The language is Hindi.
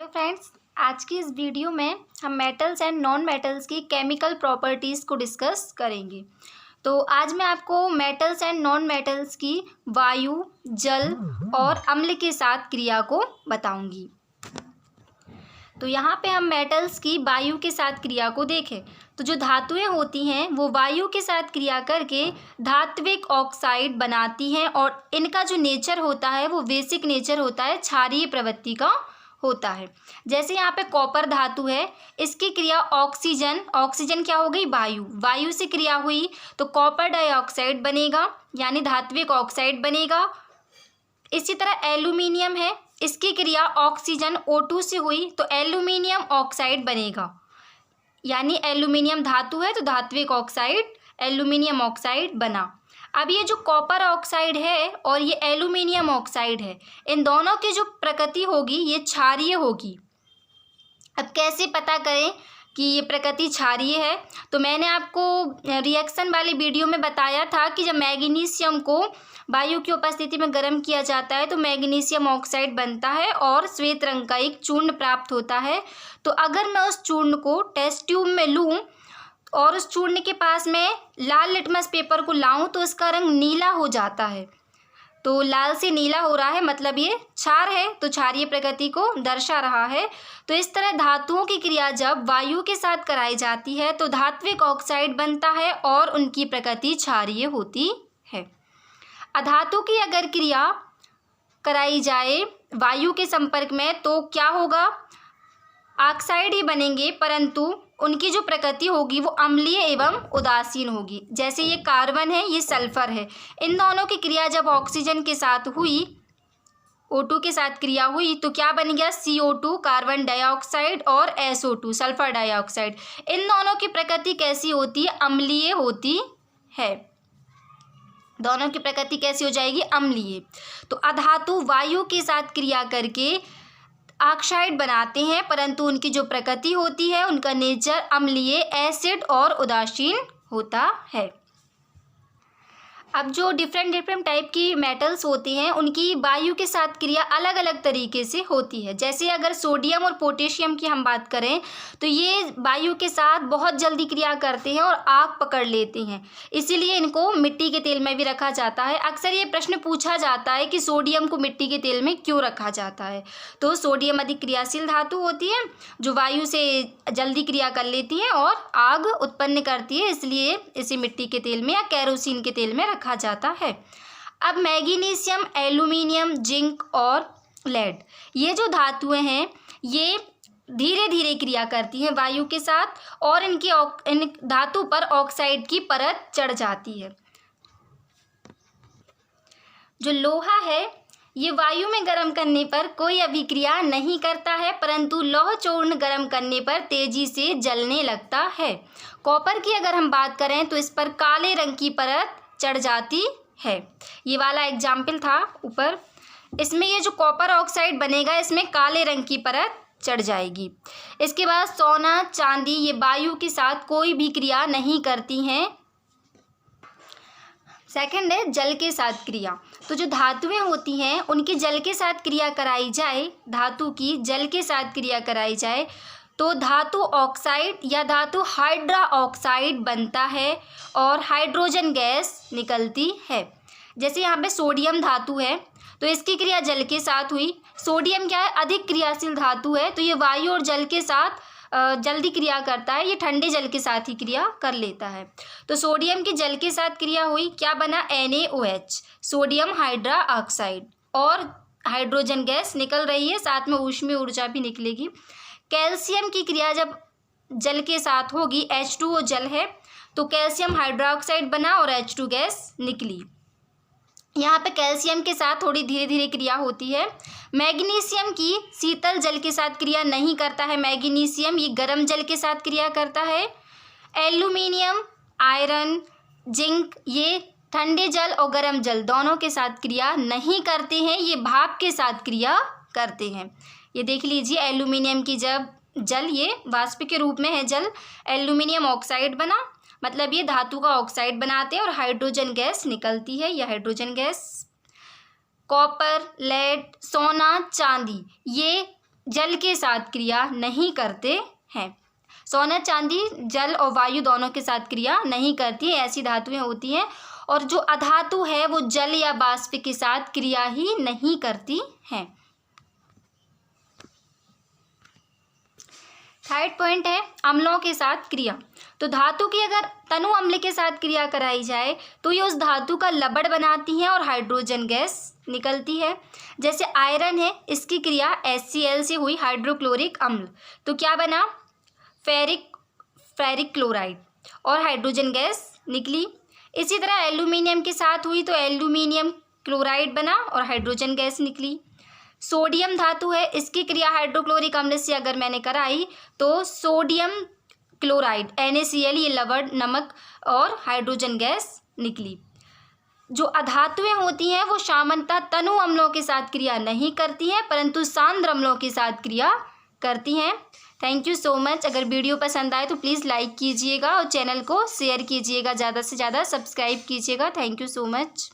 फ्रेंड्स, आज की इस वीडियो में हम मेटल्स एंड नॉन मेटल्स की केमिकल प्रॉपर्टीज़ को डिस्कस करेंगे। तो आज मैं आपको मेटल्स एंड नॉन मेटल्स की वायु, जल और अम्ल के साथ क्रिया को बताऊंगी। तो यहाँ पे हम मेटल्स की वायु के साथ क्रिया को देखें तो जो धातुएं होती हैं वो वायु के साथ क्रिया करके धात्विक ऑक्साइड बनाती हैं और इनका जो नेचर होता है वो बेसिक नेचर होता है, क्षारीय प्रवृत्ति का होता है। जैसे यहाँ पे कॉपर धातु है, इसकी क्रिया ऑक्सीजन क्या हो गई, वायु से क्रिया हुई तो कॉपर डाइऑक्साइड बनेगा यानी धात्विक ऑक्साइड बनेगा। इसी तरह एल्यूमिनियम है, इसकी क्रिया ऑक्सीजन O2 से हुई तो एल्यूमिनियम ऑक्साइड बनेगा यानी एल्यूमिनियम धातु है तो धात्विक ऑक्साइड एल्यूमिनियम ऑक्साइड बना। अब ये जो कॉपर ऑक्साइड है और ये एल्यूमिनियम ऑक्साइड है, इन दोनों की जो प्रकृति होगी ये क्षारीय होगी। अब कैसे पता करें कि ये प्रकृति क्षारीय है, तो मैंने आपको रिएक्शन वाली वीडियो में बताया था कि जब मैग्नीशियम को वायु की उपस्थिति में गर्म किया जाता है तो मैग्नीशियम ऑक्साइड बनता है और श्वेत रंग का एक चूर्ण प्राप्त होता है। तो अगर मैं उस चूर्ण को टेस्ट ट्यूब में लूँ और उस चूर्ण के पास में लाल लिटमस पेपर को लाऊं तो इसका रंग नीला हो जाता है। तो लाल से नीला हो रहा है मतलब ये क्षार है, तो क्षारीय प्रकृति को दर्शा रहा है। तो इस तरह धातुओं की क्रिया जब वायु के साथ कराई जाती है तो धात्विक ऑक्साइड बनता है और उनकी प्रकृति क्षारीय होती है। अधातु की अगर क्रिया कराई जाए वायु के संपर्क में तो क्या होगा, ऑक्साइड ही बनेंगे परंतु उनकी जो प्रकृति होगी वो अम्लीय एवं उदासीन होगी। जैसे ये कार्बन है, ये सल्फर है, इन दोनों की क्रिया जब ऑक्सीजन के साथ हुई, O2 के साथ क्रिया हुई तो क्या बन गया, CO2 कार्बन डाइऑक्साइड और SO2 सल्फर डाइऑक्साइड। इन दोनों की प्रकृति कैसी होती है, अम्लीय होती है। दोनों की प्रकृति कैसी हो जाएगी, अम्लीय। तो अधातु वायु के साथ क्रिया करके ऑक्साइड बनाते हैं परंतु उनकी जो प्रकृति होती है उनका नेचर अम्लीय, एसिड और उदासीन होता है। अब जो डिफरेंट टाइप की मेटल्स होती हैं उनकी वायु के साथ क्रिया अलग अलग तरीके से होती है। जैसे अगर सोडियम और पोटेशियम की हम बात करें तो ये वायु के साथ बहुत जल्दी क्रिया करते हैं और आग पकड़ लेते हैं, इसीलिए इनको मिट्टी के तेल में भी रखा जाता है। अक्सर ये प्रश्न पूछा जाता है कि सोडियम को मिट्टी के तेल में क्यों रखा जाता है। तो सोडियम अधिक क्रियाशील धातु होती है जो वायु से जल्दी क्रिया कर लेती है और आग उत्पन्न करती है, इसलिए इसे मिट्टी के तेल में या केरोसिन के तेल में रखा जाता है। अब मैग्नीशियम, एल्यूमिनियम, जिंक और लेड, ये जो धातुएं हैं ये धीरे धीरे क्रिया करती हैं वायु के साथ और इन धातु पर ऑक्साइड की परत चढ़ जाती है। जो लोहा है ये वायु में गर्म करने पर कोई अभिक्रिया नहीं करता है परंतु लौह चूर्ण गर्म करने पर तेजी से जलने लगता है। कॉपर की अगर हम बात करें तो इस पर काले रंग की परत चढ़ जाती है। ये वाला एग्जाम्पल था ऊपर, इसमें ये जो कॉपर ऑक्साइड बनेगा इसमें काले रंग की परत चढ़ जाएगी। इसके बाद सोना, चांदी ये वायु के साथ कोई भी क्रिया नहीं करती हैं। सेकंड है जल के साथ क्रिया। तो जो धातुएं होती हैं उनकी जल के साथ क्रिया कराई जाए, धातु की जल के साथ क्रिया कराई जाए तो धातु ऑक्साइड या धातु हाइड्रा ऑक्साइड बनता है और हाइड्रोजन गैस निकलती है। जैसे यहाँ पे सोडियम धातु है तो इसकी क्रिया जल के साथ हुई। सोडियम क्या है, अधिक क्रियाशील धातु है तो ये वायु और जल के साथ जल्दी क्रिया करता है, ये ठंडे जल के साथ ही क्रिया कर लेता है। तो सोडियम की जल के साथ क्रिया हुई, क्या बना, NaOH सोडियम हाइड्रा ऑक्साइड और हाइड्रोजन गैस निकल रही है, साथ में ऊष्मीय ऊर्जा भी निकलेगी। कैल्शियम की क्रिया जब जल के साथ होगी, H2O जल है तो कैल्शियम हाइड्रोक्साइड बना और H2 गैस निकली। यहाँ पे कैल्शियम के साथ थोड़ी धीरे धीरे क्रिया होती है। मैग्नीशियम की शीतल जल के साथ क्रिया नहीं करता है, मैग्नीशियम ये गर्म जल के साथ क्रिया करता है। एल्यूमिनियम, आयरन, जिंक ये ठंडे जल और गर्म जल दोनों के साथ क्रिया नहीं करते हैं, ये भाप के साथ क्रिया करते हैं। ये देख लीजिए एल्यूमिनियम की जब जल ये वाष्प के रूप में है जल, एल्यूमिनियम ऑक्साइड बना मतलब ये धातु का ऑक्साइड बनाते हैं और हाइड्रोजन गैस निकलती है, यह हाइड्रोजन गैस। कॉपर, लेड, सोना, चांदी ये जल के साथ क्रिया नहीं करते हैं। सोना चांदी जल और वायु दोनों के साथ क्रिया नहीं करती है, ऐसी धातुएं होती हैं। और जो अधातु है वो जल या बाष्प के साथ क्रिया ही नहीं करती हैं। थर्ड पॉइंट है अम्लों के साथ क्रिया। तो धातु की अगर तनु अम्ल के साथ क्रिया कराई जाए तो ये उस धातु का लवण बनाती है और हाइड्रोजन गैस निकलती है। जैसे आयरन है, इसकी क्रिया HCl से हुई, हाइड्रोक्लोरिक अम्ल, तो क्या बना, फेरिक क्लोराइड और हाइड्रोजन गैस निकली। इसी तरह एल्यूमिनियम के साथ हुई तो एल्यूमिनियम क्लोराइड बना और हाइड्रोजन गैस निकली। सोडियम धातु है, इसकी क्रिया हाइड्रोक्लोरिक अम्ल से अगर मैंने कराई तो सोडियम क्लोराइड NaCl, ये लवण नमक और हाइड्रोजन गैस निकली। जो अधातुएं होती हैं वो सामान्यतः तनु अम्लों के साथ क्रिया नहीं करती हैं, परंतु सांद्र अम्लों के साथ क्रिया करती हैं। Thank you so much. अगर वीडियो पसंद आए तो प्लीज़ लाइक कीजिएगा और चैनल को शेयर कीजिएगा, ज़्यादा से ज़्यादा सब्सक्राइब कीजिएगा। Thank you so much.